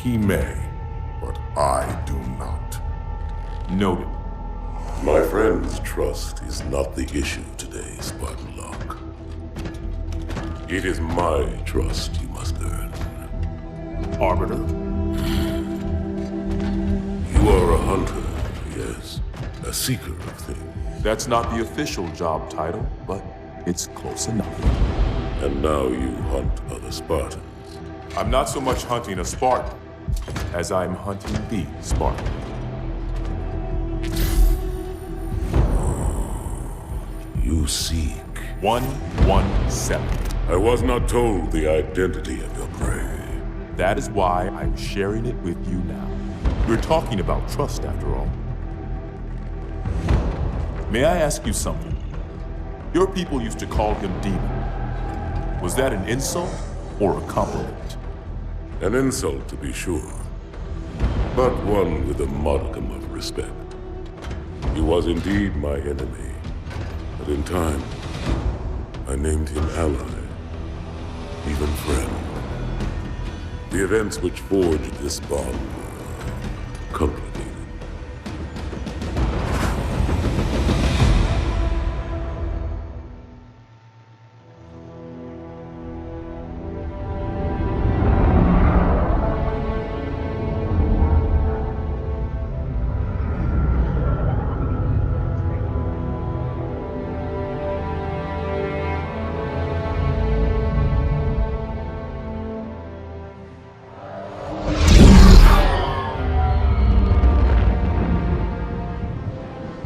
He may, but I do not. Noted. My friend's trust is not the issue today, Spartan Locke. It is my trust you must earn. Arbiter? You are a hunter, yes. A seeker of things. That's not the official job title, but it's close enough. And now you hunt other Spartans. I'm not so much hunting a Spartan, as I'm hunting the Spartan. You seek. 117. I was not told the identity of your prey. That is why I'm sharing it with you now. We're talking about trust, after all. May I ask you something? Your people used to call him Demon. Was that an insult or a compliment? An insult, to be sure, but one with a modicum of respect. He was indeed my enemy, but in time, I named him ally, even friend. The events which forged this bond were complicated.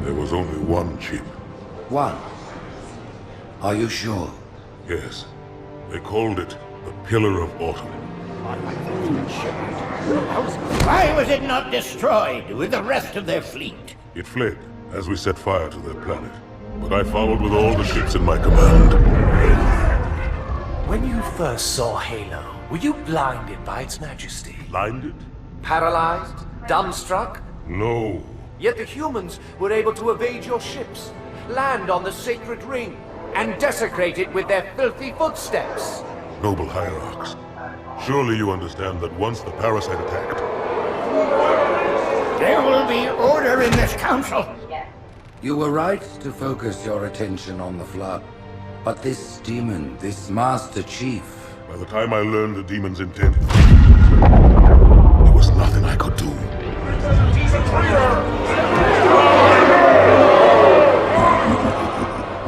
There was only one chip. One? Are you sure? Yes. They called it the Pillar of Autumn. Why was it not destroyed with the rest of their fleet? It fled as we set fire to their planet. But I followed with all the ships in my command. When you first saw Halo, were you blinded by its majesty? Blinded? Paralyzed? Dumbstruck? No. Yet the humans were able to evade your ships, land on the sacred ring, and desecrate it with their filthy footsteps. Noble hierarchs, surely you understand that once the parasite attacked... There will be order in this council. You were right to focus your attention on the Flood. But this demon, this Master Chief... By the time I learned the demon's intent, there was nothing I could do.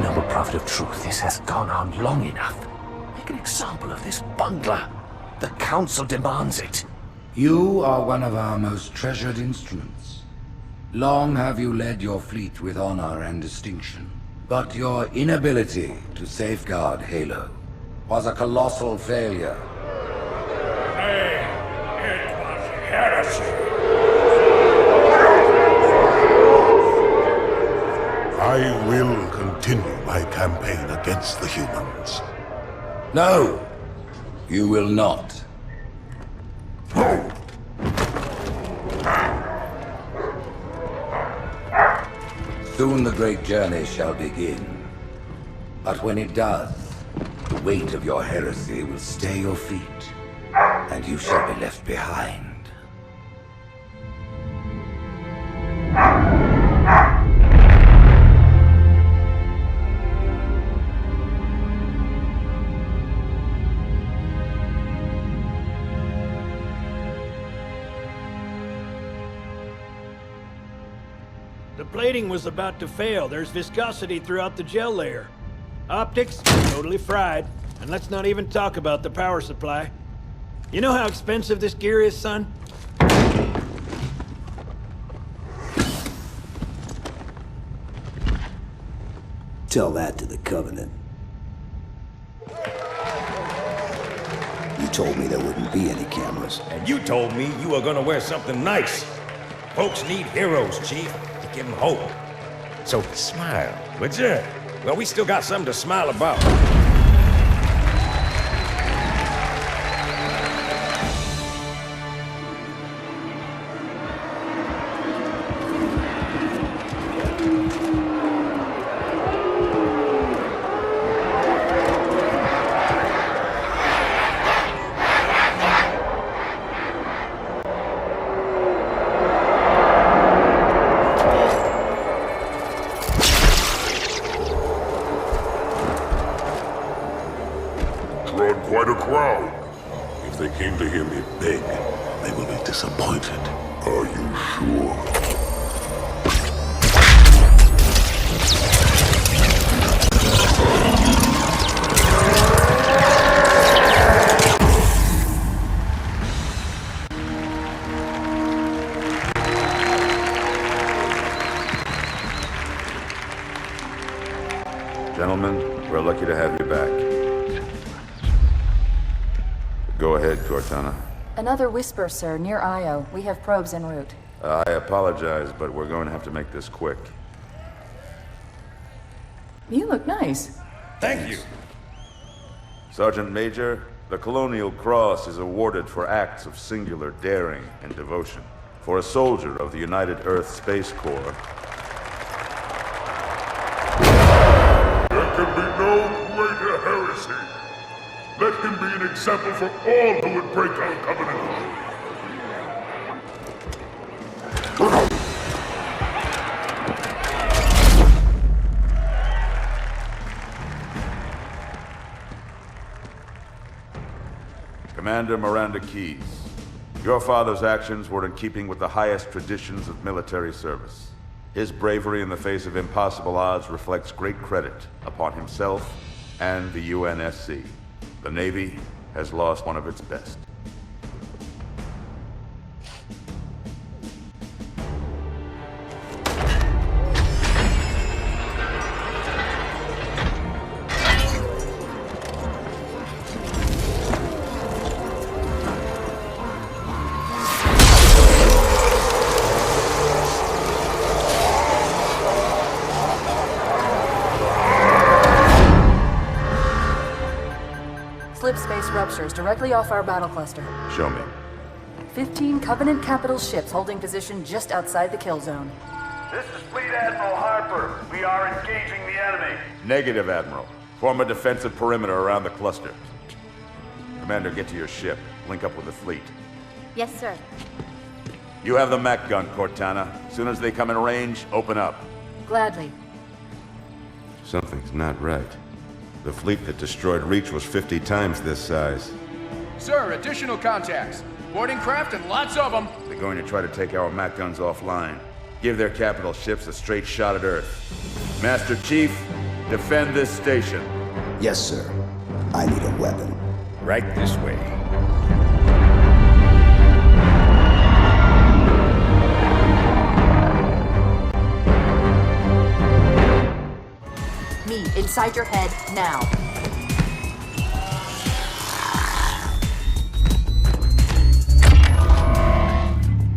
Noble Prophet of Truth, this has gone on long enough. Make an example of this bungler. The Council demands it. You are one of our most treasured instruments. Long have you led your fleet with honor and distinction. But your inability to safeguard Halo was a colossal failure. It was heresy. I will continue my campaign against the humans. No, you will not. Soon the great journey shall begin. But when it does, the weight of your heresy will stay your feet, and you shall be left behind. The plating was about to fail. There's viscosity throughout the gel layer. Optics, totally fried. And let's not even talk about the power supply. You know how expensive this gear is, son? Tell that to the Covenant. You told me there wouldn't be any cameras. And you told me you were gonna wear something nice. Folks need heroes, Chief, to give them hope. So smile, would ya? Well, we still got something to smile about. drawn quite a crowd. If they came to hear me beg, they will be disappointed. Are you sure? Gentlemen, we're lucky to have you back. Go ahead, Cortana. Another whisper, sir, near Io. We have probes en route. I apologize, but we're going to have to make this quick. You look nice. Thank you. Sergeant Major, the Colonial Cross is awarded for acts of singular daring and devotion. For a soldier of the United Earth Space Corps, there can be no greater heresy. Let him be an example for all who would break our covenant. Commander Miranda Keyes, your father's actions were in keeping with the highest traditions of military service. His bravery in the face of impossible odds reflects great credit upon himself and the UNSC. The Navy has lost one of its best. Slip space ruptures directly off our battle cluster. Show me. 15 Covenant capital ships holding position just outside the kill zone. This is Fleet Admiral Harper. We are engaging the enemy. Negative, Admiral. Form a defensive perimeter around the cluster. Commander, get to your ship. Link up with the fleet. Yes, sir. You have the mech gun, Cortana. As soon as they come in range, open up. Gladly. Something's not right. The fleet that destroyed Reach was 50 times this size. Sir, additional contacts. Boarding craft and lots of them. They're going to try to take our mech guns offline. Give their capital ships a straight shot at Earth. Master Chief, defend this station. Yes, sir. I need a weapon. Right this way. Me, inside your head, now.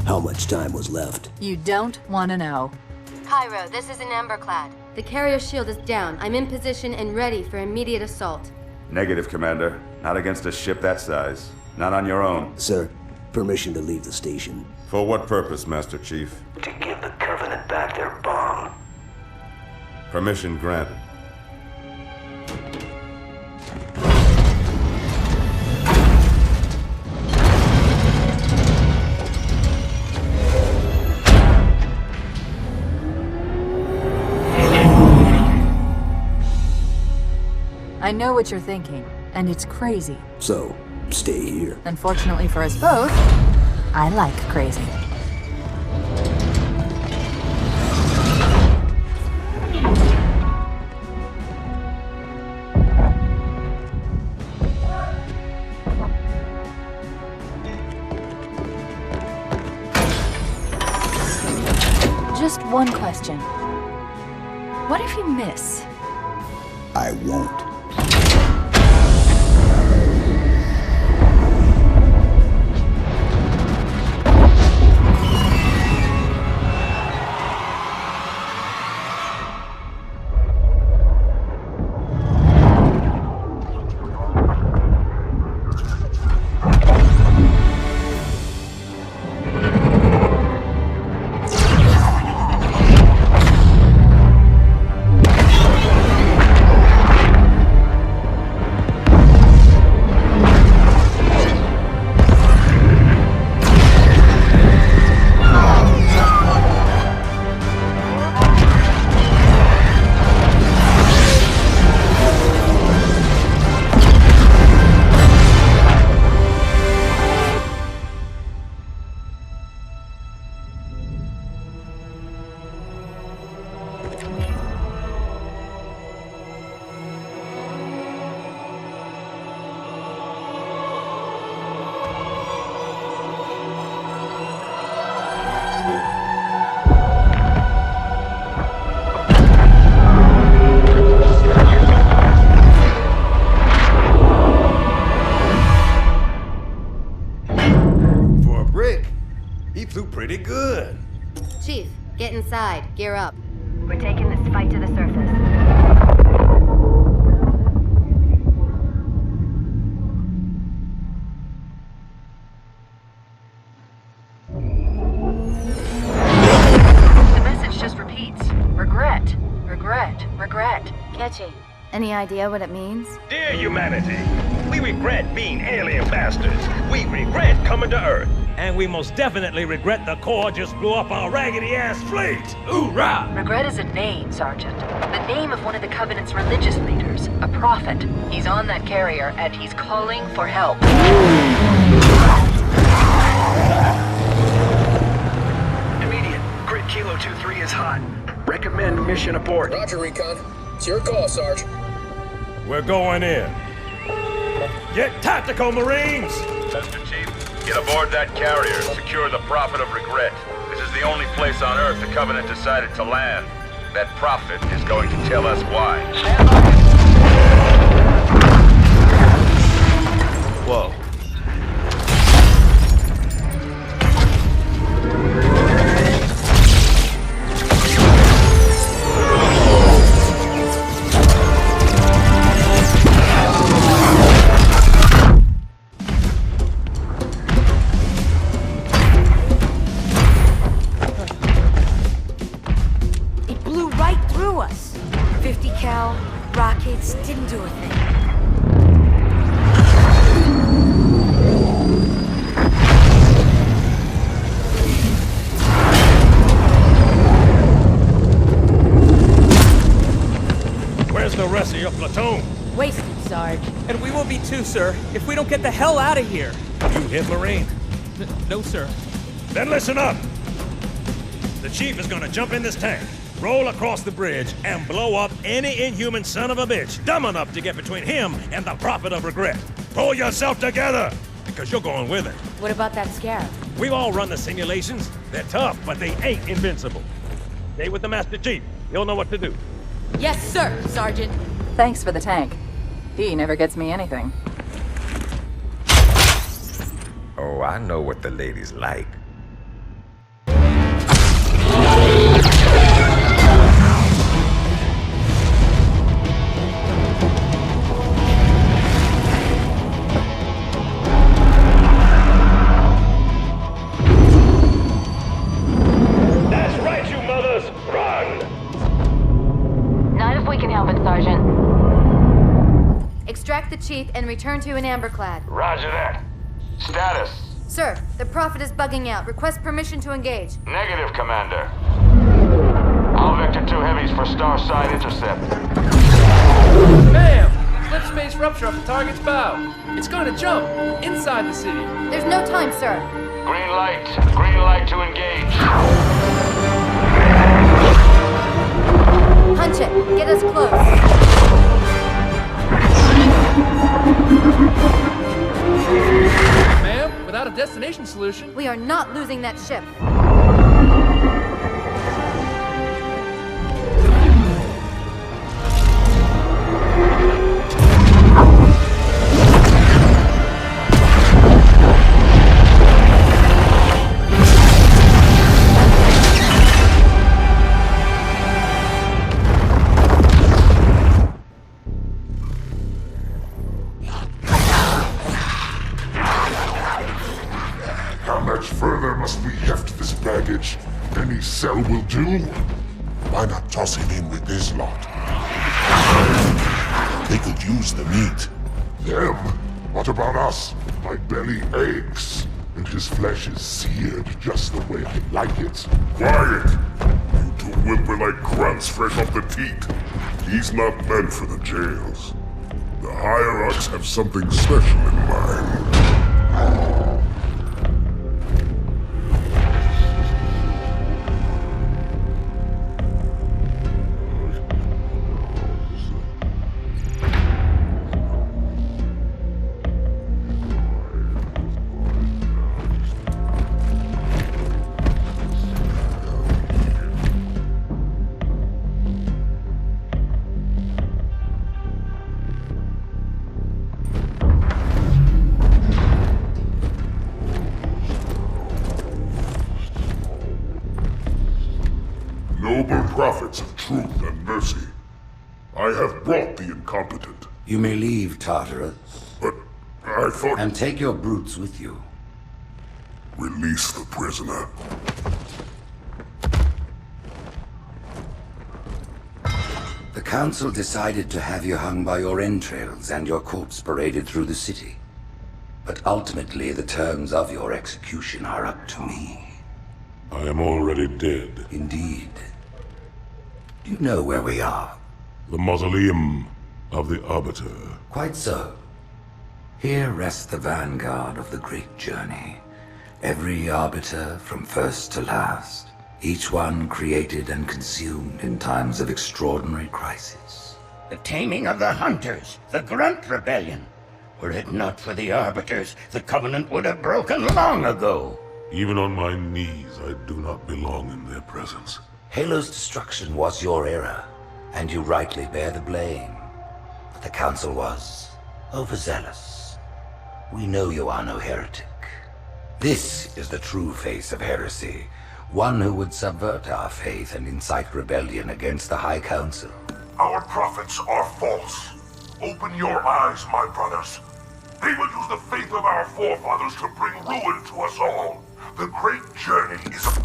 How much time was left? You don't want to know. Cairo, this is an Emberclad. The carrier shield is down. I'm in position and ready for immediate assault. Negative, Commander. Not against a ship that size. Not on your own. Sir, permission to leave the station. For what purpose, Master Chief? To give the Covenant back their bomb. Permission granted. I know what you're thinking, and it's crazy. So, stay here. Unfortunately for us both, I like crazy. Just one question. What if you miss? I won't. pretty good. Chief, get inside. Gear up. We're taking this fight to the surface. The message just repeats. Regret. Regret. Regret. Catchy. Any idea what it means? Dear humanity, we regret being alien bastards. We regret coming to Earth. And we most definitely regret the Corps just blew up our raggedy-ass fleet. Hoorah! Regret is a name, Sergeant. The name of one of the Covenant's religious leaders. A prophet. He's on that carrier, and he's calling for help. Immediate. Grid Kilo 2-3 is hot. Recommend mission abort. Roger, Recon. It's your call, Sarge. We're going in. Get tactical, Marines! Mr. Chief, get aboard that carrier and secure the Prophet of Regret. This is the only place on Earth the Covenant decided to land. That Prophet is going to tell us why. Whoa. Rockets didn't do a thing. Where's the rest of your platoon? Wasted, Sarge. And we will be too, sir, if we don't get the hell out of here. You hit Marine? No, sir. Then listen up. The Chief is gonna jump in this tank, roll across the bridge, and blow up any inhuman son of a bitch dumb enough to get between him and the Prophet of Regret. Pull yourself together, because you're going with it. What about that scarab? We've all run the simulations. They're tough, but they ain't invincible. Stay with the Master Chief. He'll know what to do. Yes, sir, Sergeant. Thanks for the tank. He never gets me anything. Oh, I know what the ladies like. That's right, you mothers! Run! Not if we can help it, Sergeant. Extract the Chief and return to an amberclad. Roger that. Status. Sir, the Prophet is bugging out. Request permission to engage. Negative, Commander. All Vector 2 heavies for star side intercept. Bam! Slip space rupture off the target's bow. It's going to jump inside the city. There's no time, sir. Green light. Green light to engage. Punch it. Get us close. Ma'am, without a destination solution. We are not losing that ship. How much further must we heft this baggage? Any cell will do? Why not toss him in with this lot? They could use the meat. Them? What about us? My belly aches, and his flesh is seared just the way I like it. Quiet! You two whimper like grunts fresh off the teat. He's not meant for the jails. The hierarchs have something special in mind. prophets of truth and mercy. I have brought the incompetent. You may leave, Tartarus. But I thought... And take your brutes with you. Release the prisoner. The Council decided to have you hung by your entrails and your corpse paraded through the city. But ultimately, the terms of your execution are up to me. I am already dead. Indeed. Do you know where we are? The mausoleum of the Arbiter. Quite so. Here rests the vanguard of the great journey. Every Arbiter from first to last. Each one created and consumed in times of extraordinary crisis. The taming of the Hunters, the Grunt Rebellion. Were it not for the Arbiters, the Covenant would have broken long ago. Even on my knees, I do not belong in their presence. Halo's destruction was your error, and you rightly bear the blame. But the Council was overzealous. We know you are no heretic. This is the true face of heresy, one who would subvert our faith and incite rebellion against the High Council. Our prophets are false. Open your eyes, my brothers. They will use the faith of our forefathers to bring ruin to us all. The great journey is...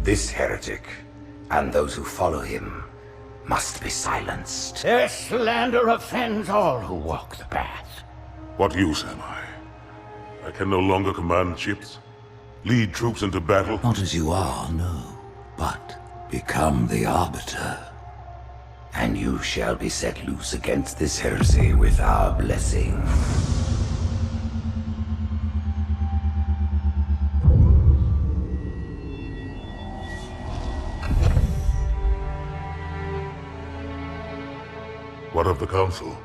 This heretic, and those who follow him, must be silenced. Their slander offends all who walk the path. What use am I? I can no longer command ships, lead troops into battle. Not as you are, no, but become the Arbiter. And you shall be set loose against this heresy with our blessing. What of the Council?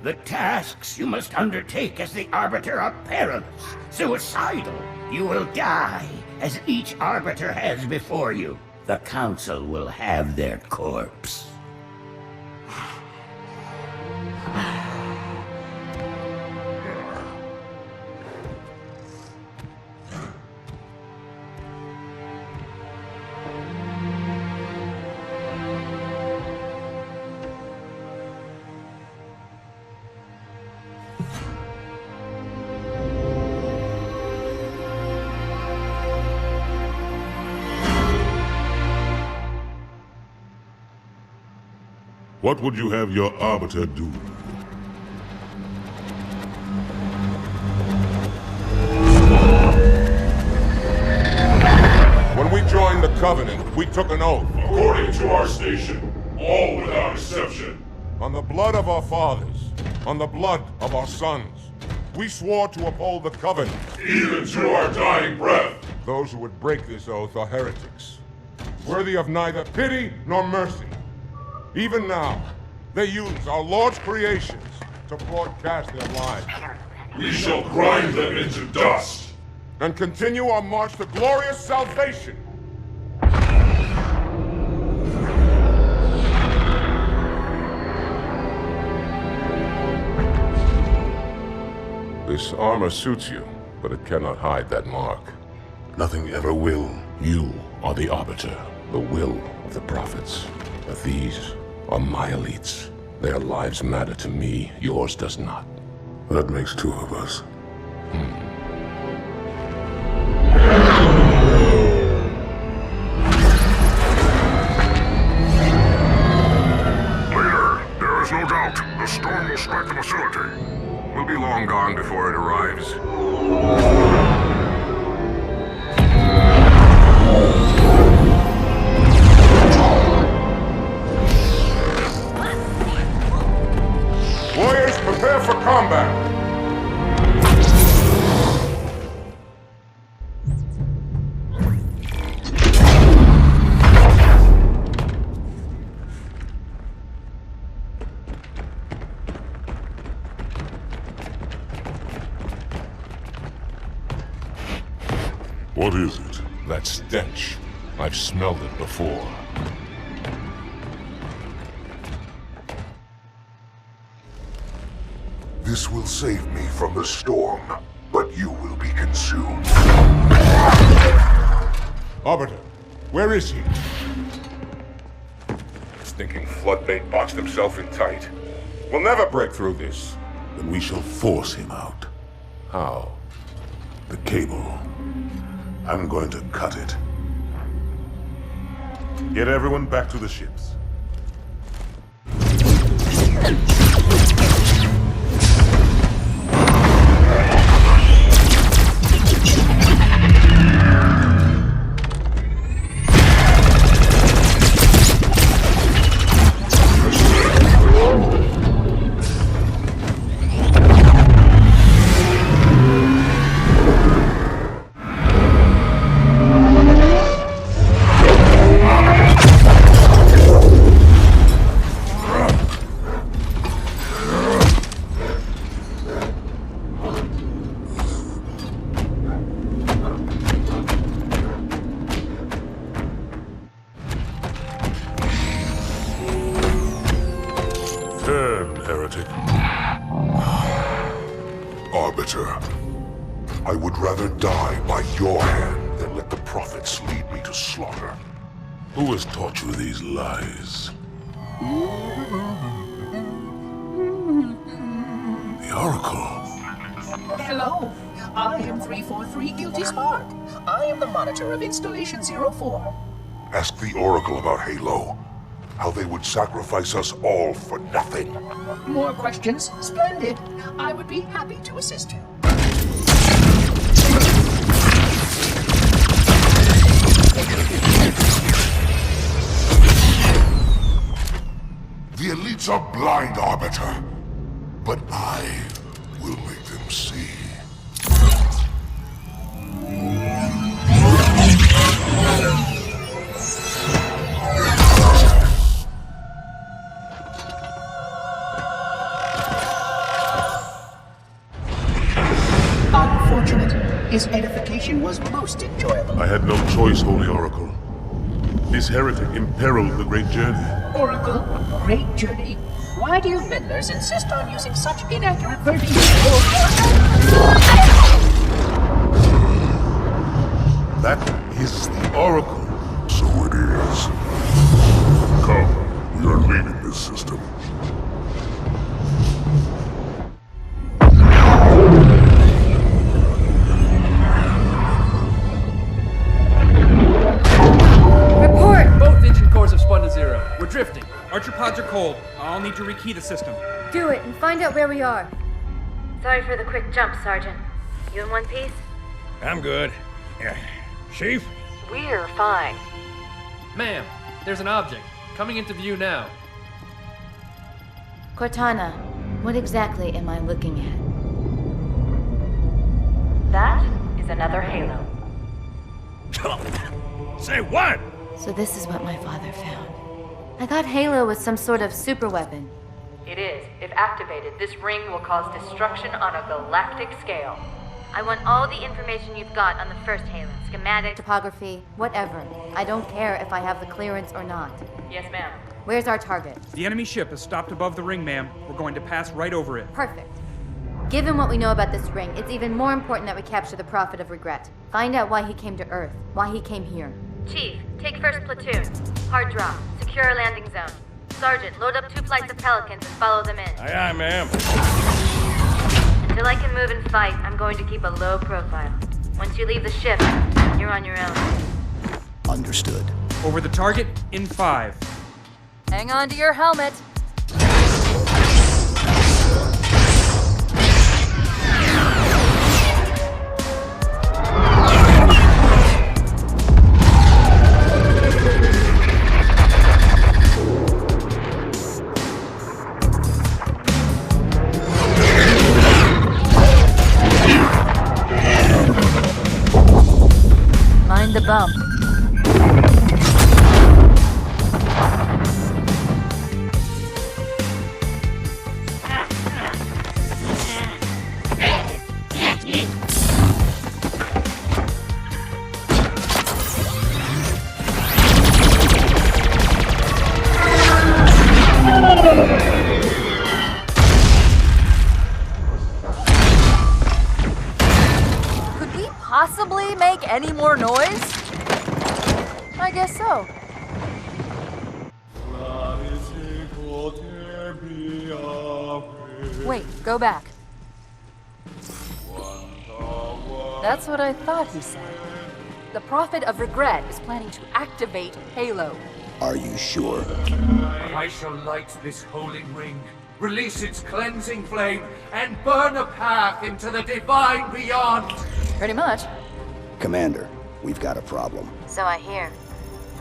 The tasks you must undertake as the Arbiter are perilous, suicidal. You will die, as each Arbiter has before you. The Council will have their corpse. What would you have your Arbiter do? When we joined the Covenant, we took an oath. According to our station, all without exception. On the blood of our fathers, on the blood of our sons, we swore to uphold the Covenant. Even to our dying breath. Those who would break this oath are heretics, worthy of neither pity nor mercy. Even now, they use our Lord's creations to broadcast their lies. We shall grind them into dust. And continue our march to glorious salvation. This armor suits you, but it cannot hide that mark. Nothing ever will. You are the Arbiter, the will of the prophets. But these are my elites. Their lives matter to me, yours does not. That makes two of us. Leader, there is no doubt the storm will strike the facility. We'll be long gone before it arrives. Warriors, prepare for combat! What is it? That stench. I've smelled it before. This will save me from the storm, but you will be consumed. Arbiter, where is he? stinking floodbait boxed himself in tight. We'll never break through this. Then we shall force him out. How? The cable. I'm going to cut it. Get everyone back to the ships. Heretic. Arbiter, I would rather die by your hand than let the prophets lead me to slaughter. Who has taught you these lies? The Oracle. Hello, I am 343 Guilty Spark. I am the monitor of Installation 04. Ask the Oracle about Halo. How they would sacrifice us all for nothing. More questions? Splendid. I would be happy to assist you. The elites are blind, Arbiter. But I will make them see. Unfortunate. His edification was most enjoyable. I had no choice, Holy Oracle. This heretic imperiled the great journey. Oracle, great journey. Why do you meddlers insist on using such inaccurate verbiage? That is the Oracle. So it is. Come, we are leaving this system. Report! Both engine cores have spun to zero. We're drifting. Archer pods are cold. I'll need to rekey the system. Do it and find out where we are. Sorry for the quick jump, Sergeant. You in one piece? I'm good. Chief? We're fine. Ma'am, there's an object. Coming into view now. Cortana, what exactly am I looking at? That is another Halo. Say what? So this is what my father found. I thought Halo was some sort of super weapon. It is. If activated, this ring will cause destruction on a galactic scale. I want all the information you've got on the first Halo. Schematic, topography, whatever. I don't care if I have the clearance or not. Yes, ma'am. Where's our target? The enemy ship is stopped above the ring, ma'am. We're going to pass right over it. Perfect. Given what we know about this ring, it's even more important that we capture the Prophet of Regret. Find out why he came to Earth, why he came here. Chief, take first platoon. Hard drop. Secure our landing zone. Sergeant, load up 2 flights of Pelicans and follow them in. Aye, aye, ma'am. Until I can move and fight, I'm going to keep a low profile. Once you leave the ship, you're on your own. Understood. Over the target in 5. Hang on to your helmet. Mind the bump. Could we possibly make any more noise? I guess so. Wait, go back. That's what I thought he said. The Prophet of Regret is planning to activate Halo. Are you sure? I shall light this holy ring, release its cleansing flame, and burn a path into the divine beyond. Pretty much. Commander, we've got a problem. So I hear.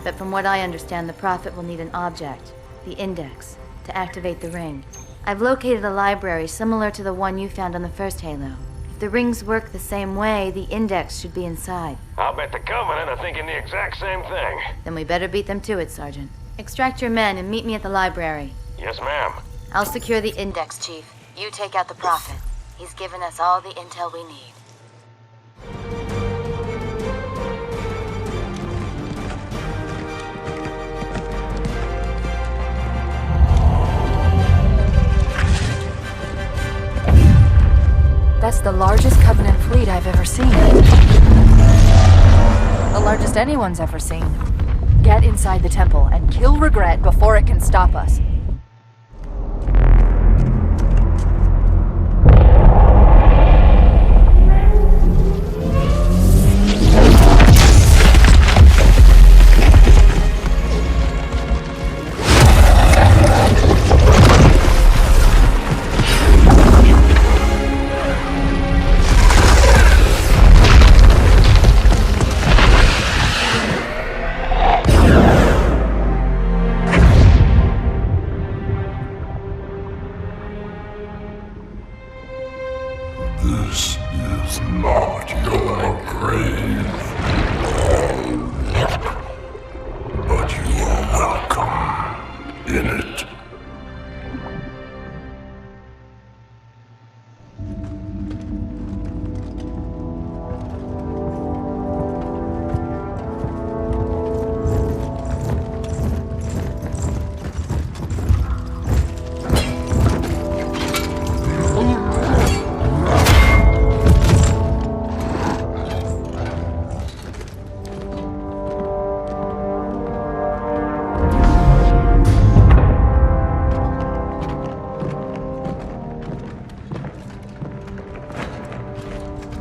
But from what I understand, the Prophet will need an object, the Index, to activate the ring. I've located a library similar to the one you found on the first Halo. If the rings work the same way, the Index should be inside. I'll bet the Covenant are thinking the exact same thing. Then we better beat them to it, Sergeant. Extract your men and meet me at the library. Yes, ma'am. I'll secure the Index, Chief. You take out the Prophet. He's given us all the intel we need. That's the largest Covenant fleet I've ever seen. The largest anyone's ever seen. Get inside the temple and kill Regret before it can stop us. This is not your grave. But you are welcome in it.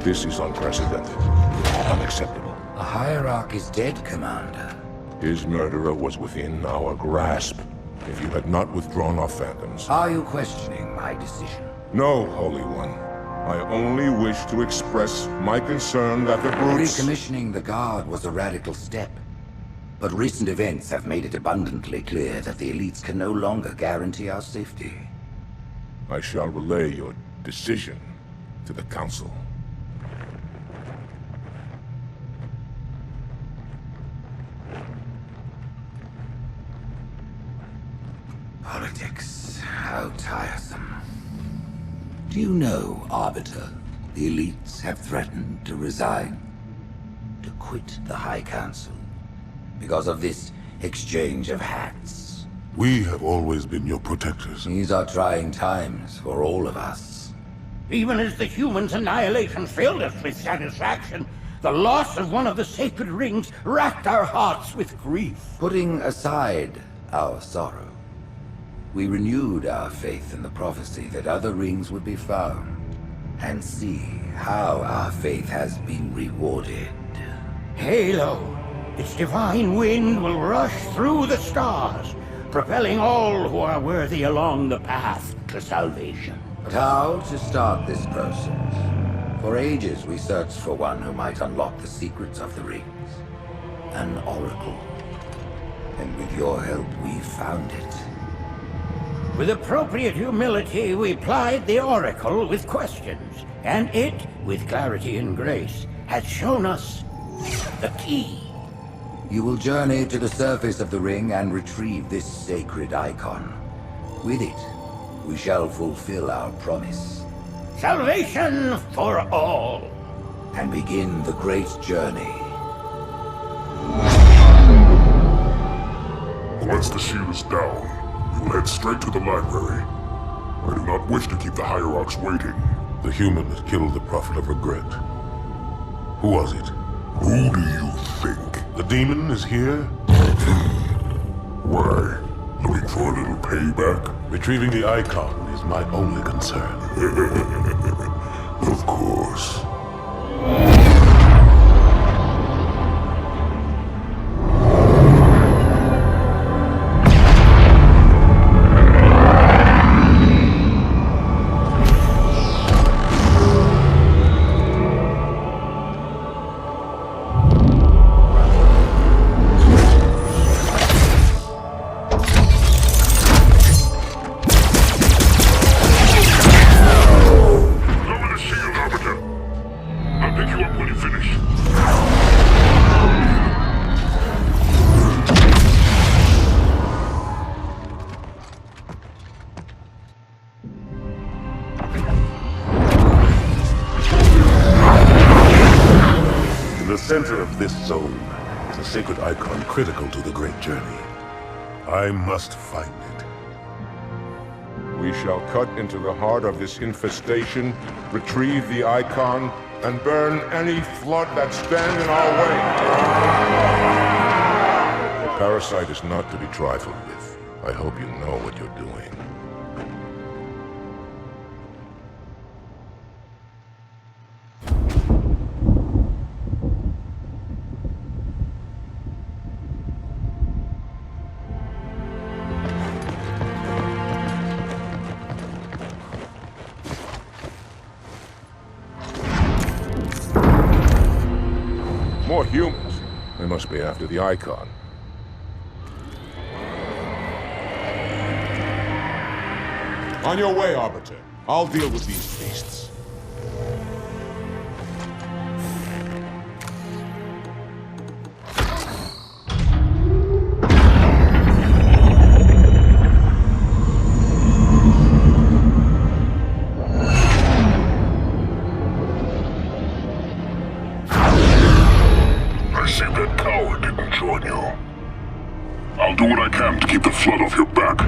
This is unprecedented. Unacceptable. The Hierarch is dead, Commander. His murderer was within our grasp. If you had not withdrawn our phantoms... Are you questioning my decision? No, Holy One. I only wish to express my concern that the brutes... Recommissioning the Guard was a radical step. But recent events have made it abundantly clear that the elites can no longer guarantee our safety. I shall relay your decision to the Council. Politics, how tiresome. Do you know, Arbiter, the elites have threatened to resign, to quit the High Council, because of this exchange of hats? We have always been your protectors. These are trying times for all of us. Even as the humans' annihilation filled us with satisfaction, the loss of one of the sacred rings racked our hearts with grief. Putting aside our sorrow, we renewed our faith in the prophecy that other rings would be found, and see how our faith has been rewarded. Halo, its divine wind will rush through the stars, propelling all who are worthy along the path to salvation. But how to start this process? For ages we searched for one who might unlock the secrets of the rings. An oracle. And with your help, we found it. With appropriate humility, we plied the Oracle with questions, and it, with clarity and grace, has shown us the key. You will journey to the surface of the ring and retrieve this sacred icon. With it, we shall fulfill our promise. Salvation for all. And begin the great journey. Once the shield is down, we will head straight to the library. I do not wish to keep the Hierarchs waiting. The human that killed the Prophet of Regret. Who was it? Who do you think? The demon is here? Why? Looking for a little payback? Retrieving the icon is my only concern. Of course. In the center of this zone is a sacred icon critical to the great journey. I must find it. We shall cut into the heart of this infestation, retrieve the icon, and burn any flood that stand in our way. The parasite is not to be trifled with. I hope you know what you're doing. More humans. They must be after the icon. On your way, Arbiter. I'll deal with these beasts. I see that coward didn't join you. I'll do what I can to keep the flood off your back.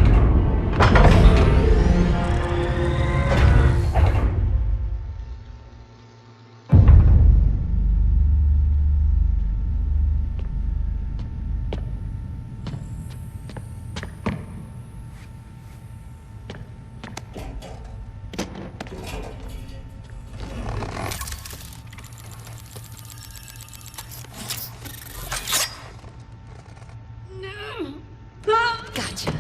Gotcha.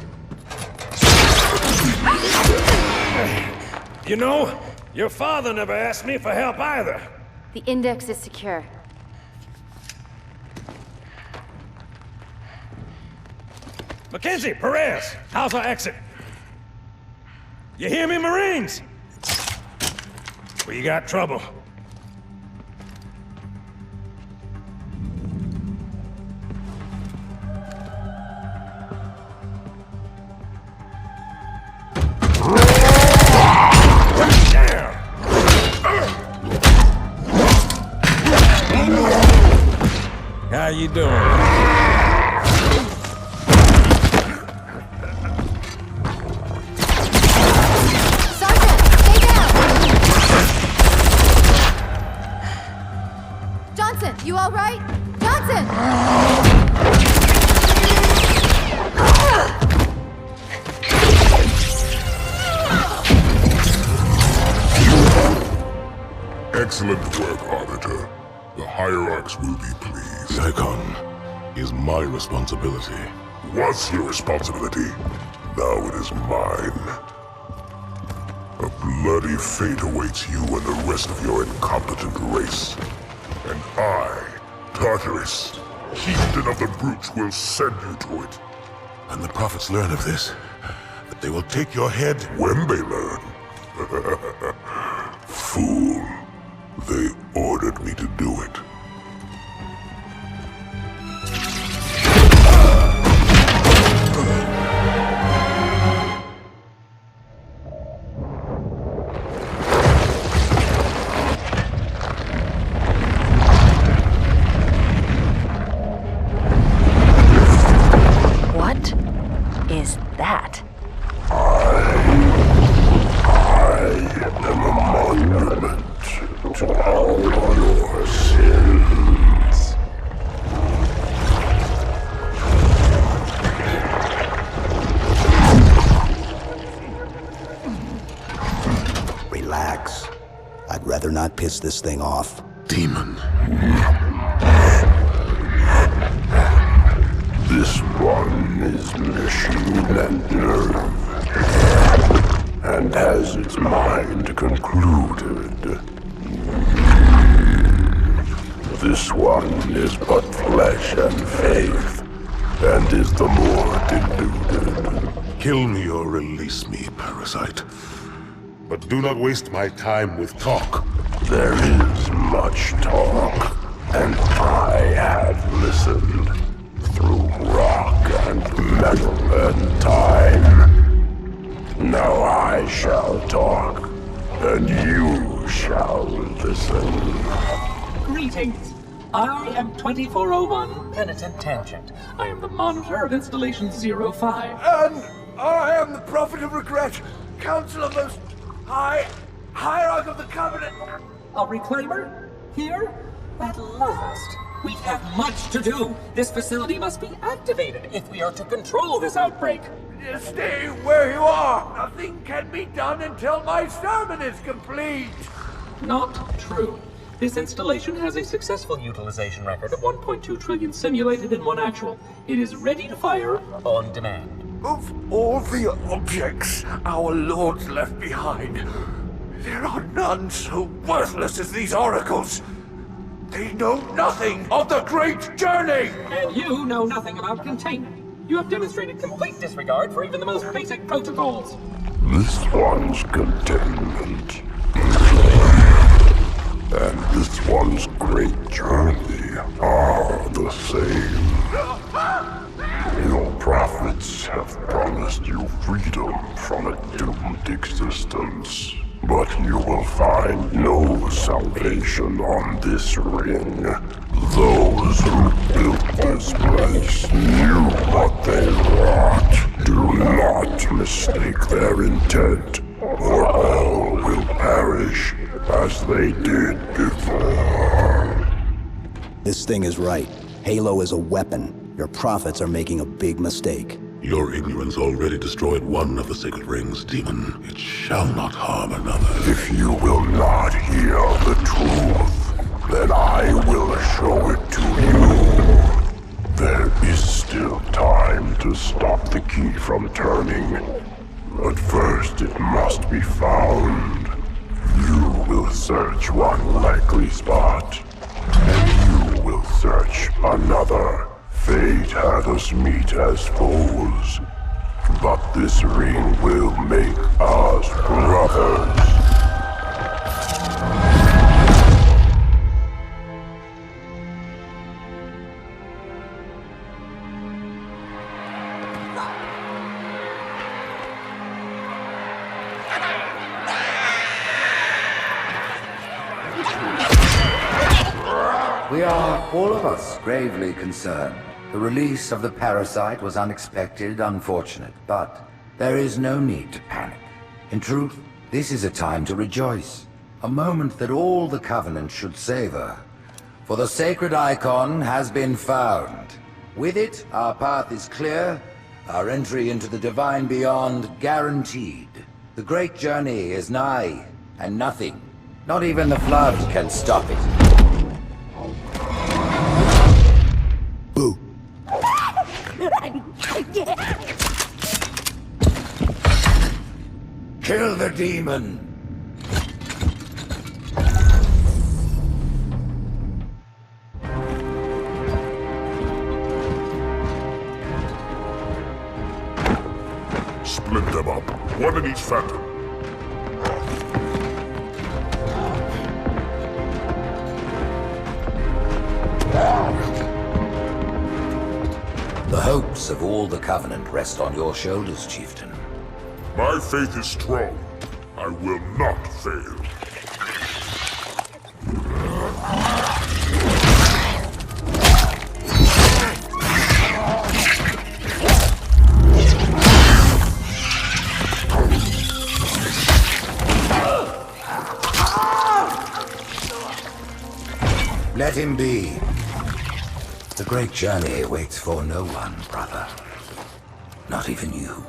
You know, your father never asked me for help either. The index is secure. Mackenzie, Perez, how's our exit? You hear me, Marines? We got trouble. How you doing? Sergeant, stay down! Johnson, you all right? Johnson! Excellent work, Arbiter. The Hierarchs will be pleased. The icon is my responsibility. Was your responsibility. Now it is mine. A bloody fate awaits you and the rest of your incompetent race. And I, Tartarus, chieftain of the brutes, will send you to it. And the prophets learn of this, that they will take your head. When they learn. Fool. They ordered me to do it. What is that? I I'd rather not piss this thing off. Demon. This one is machine and nerve, and has its mind concluded. This one is but flesh and faith, and is the more deluded. Kill me or release me, parasite. But do not waste my time with talk. There is much talk, and I have listened through rock and metal and time. Now I shall talk, and you shall listen. Greetings. I am 2401 Penitent Tangent. I am the monitor of Installation 05. And I am the Prophet of Regret, Counselor Most High, Hierarch of the Covenant. A reclaimer? Here? At last. We have much to do. This facility must be activated if we are to control this outbreak. Stay where you are. Nothing can be done until my sermon is complete. Not true. This installation has a successful utilization record of 1.2 trillion simulated and 1 actual. It is ready to fire on demand. Of all the objects our lords left behind, there are none so worthless as these oracles. They know nothing of the great journey! And you know nothing about containment. You have demonstrated complete disregard for even the most basic protocols. This one's containment. And this one's great journey are the same. Your prophets have promised you freedom from a doomed existence. But you will find no salvation on this ring. Those who built this place knew what they wrought. Do not mistake their intent, or all will perish as they did before. This thing is right. Halo is a weapon. Your prophets are making a big mistake. Your ignorance already destroyed one of the sacred rings, demon. It shall not harm another. If you will not hear the truth, then I will show it to you. There is still time to stop the key from turning. But first it must be found. You will search one likely spot, and you will search another. Fate had us meet as foes, but this ring will make us brothers. We are, all of us, gravely concerned. The release of the parasite was unexpected, unfortunate, but there is no need to panic. In truth, this is a time to rejoice. A moment that all the Covenant should savor. For the sacred icon has been found. With it, our path is clear, our entry into the divine beyond guaranteed. The great journey is nigh, and nothing, not even the flood, can stop it. Boo. Kill the demon! Split them up, one in each phantom. The hopes of all the Covenant rest on your shoulders, Chieftain. My faith is strong. I will not fail. Let him be. The great journey waits for no one, brother. Not even you.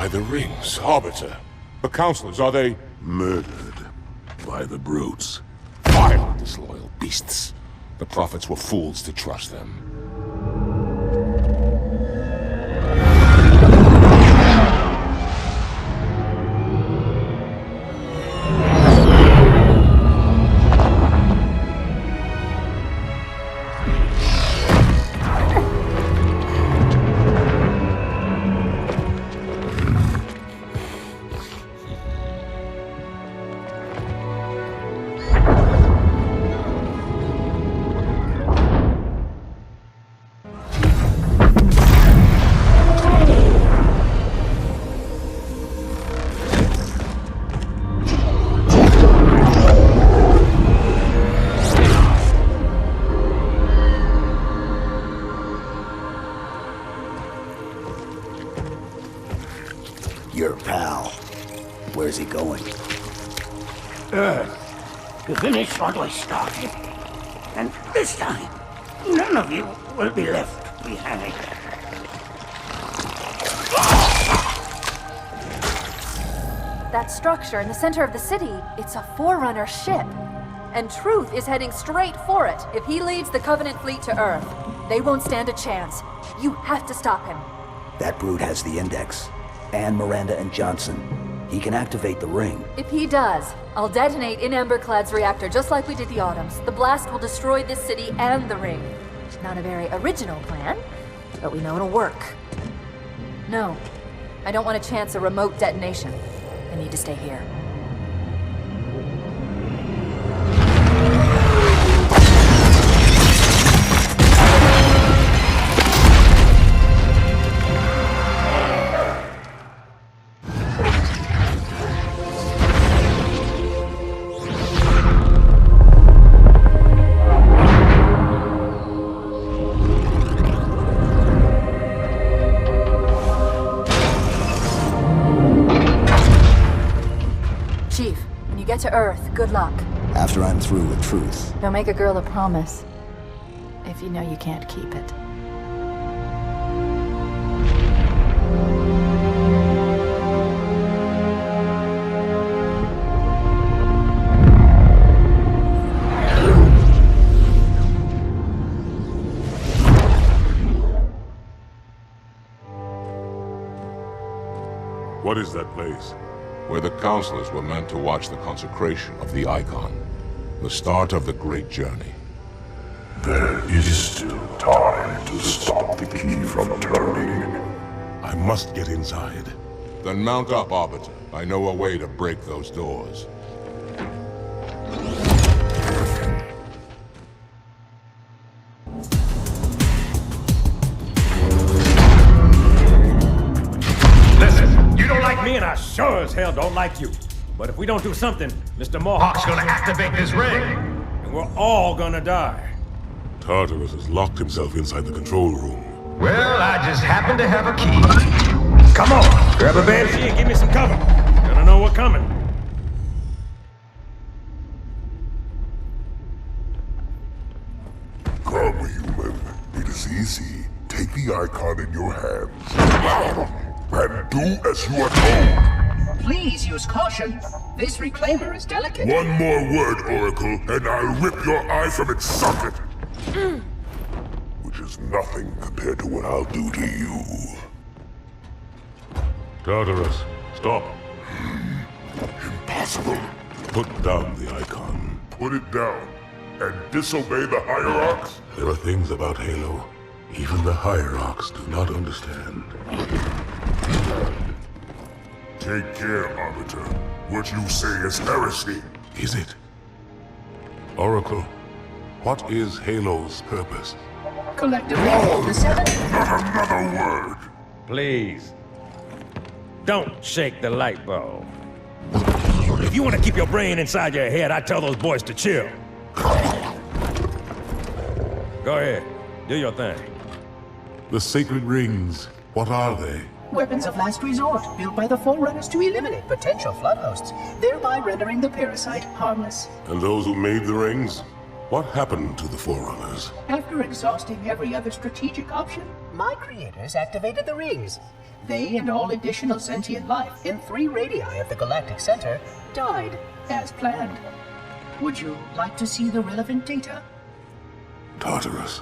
by the rings, Arbiter. The Councilors, are they... Murdered by the brutes. Fire, disloyal beasts. The prophets were fools to trust them. Your pal. Where's he going? Earth, to finish what I started. And this time, none of you will be left behind. That structure in the center of the city, it's a Forerunner ship. And Truth is heading straight for it. If he leads the Covenant fleet to Earth, they won't stand a chance. You have to stop him. That brute has the Index. And Miranda and Johnson. He can activate the ring. If he does, I'll detonate in Emberclad's reactor just like we did the Autumn's. The blast will destroy this city and the ring. Not a very original plan, but we know it'll work. No, I don't want to chance a remote detonation. I need to stay here. Get to Earth. Good luck. After I'm through with Truth. Don't make a girl a promise if you know you can't keep it. What is that place? Where the Councilors were meant to watch the consecration of the Icon. The start of the Great Journey. There is still time to stop the key from turning. I must get inside. Then mount up, Arbiter. I know a way to break those doors. Me and I sure as hell don't like you. But if we don't do something, Mr. Mohawk's gonna activate this ring. And we're all gonna die. Tartarus has locked himself inside the control room. Well, I just happen to have a key. Come on, grab a banshee and give me some cover. Gotta know what's coming. Come, human. It is easy. Take the Icon in your hands. And do as you are told. Please use caution. This reclaimer is delicate. One more word, Oracle, and I'll rip your eye from its socket. Which is nothing compared to what I'll do to you. Tartarus, stop. Impossible. Put down the Icon. Put it down and disobey the Hierarchs? There are things about Halo even the Hierarchs do not understand. Take care, Arbiter. What you say is heresy. Is it? Oracle, what is Halo's purpose? Collectively, the seven... Not another word! Please. Don't shake the light bulb. If you want to keep your brain inside your head, I tell those boys to chill. Go ahead. Do your thing. The sacred rings, what are they? Weapons of last resort, built by the Forerunners to eliminate potential flood hosts, thereby rendering the parasite harmless. And those who made the rings? What happened to the Forerunners? After exhausting every other strategic option, my creators activated the rings. They and all additional sentient life in 3 radii of the galactic center died as planned. Would you like to see the relevant data? Tartarus,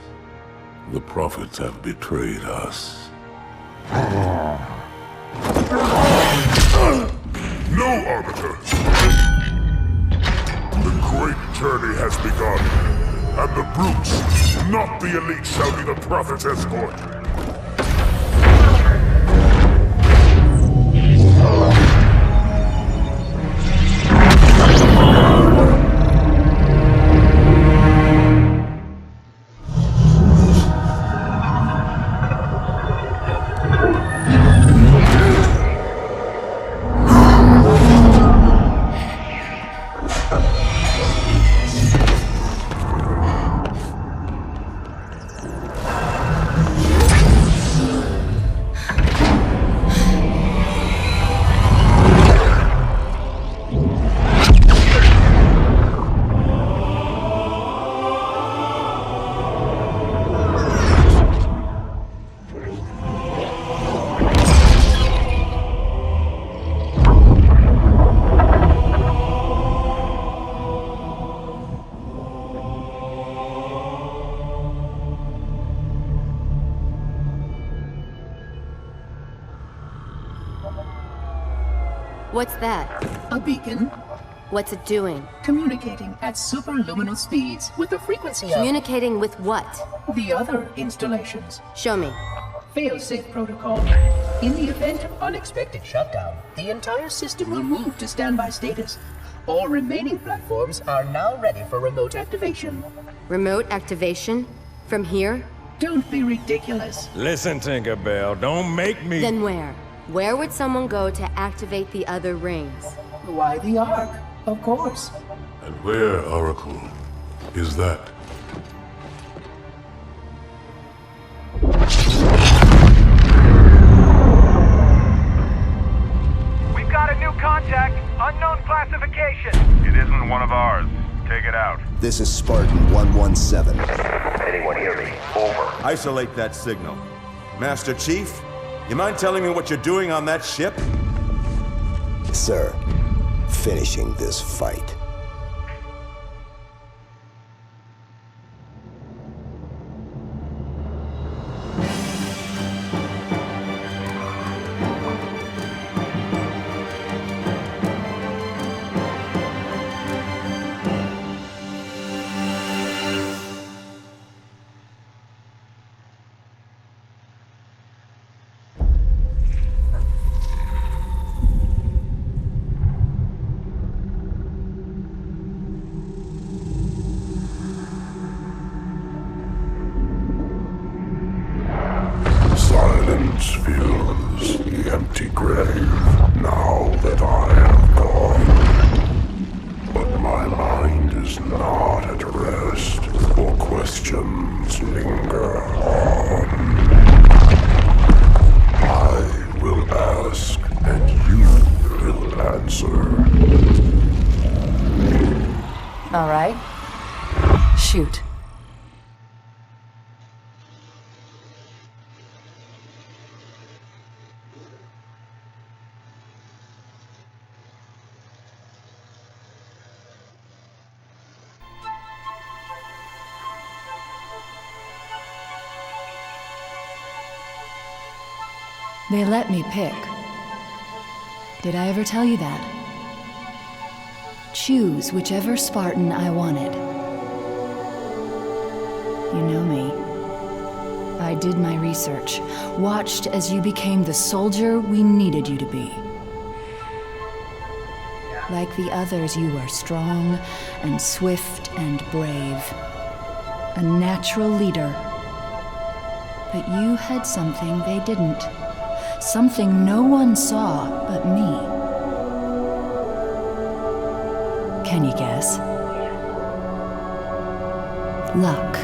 the prophets have betrayed us. No, Arbiter! The great journey has begun, and the brutes, not the elite, shall be the Prophet's escort. What's that? A beacon. What's it doing? Communicating at superluminal speeds with the frequency of... Communicating with what? The other installations. Show me. Fail-safe protocol. In the event of unexpected shutdown, the entire system will move to standby status. All remaining platforms are now ready for remote activation. Remote activation? From here? Don't be ridiculous. Listen, Tinkerbell, don't make me... Then where? Where would someone go to activate the other rings? Why the Ark? Of course. And where, Oracle, is that? We've got a new contact. Unknown classification. It isn't one of ours. Take it out. This is Spartan 117. Anyone hear me? Over. Isolate that signal. Master Chief, you mind telling me what you're doing on that ship? Sir, finishing this fight. Silence fills the empty grave now that I have gone. But my mind is not at rest, for questions linger on. I will ask, and you will answer. All right. Shoot. They let me pick. Did I ever tell you that? Choose whichever Spartan I wanted. You know me. I did my research, watched as you became the soldier we needed you to be. Like the others, you are strong and swift and brave. A natural leader. But you had something they didn't. Something no one saw but me. Can you guess? Luck.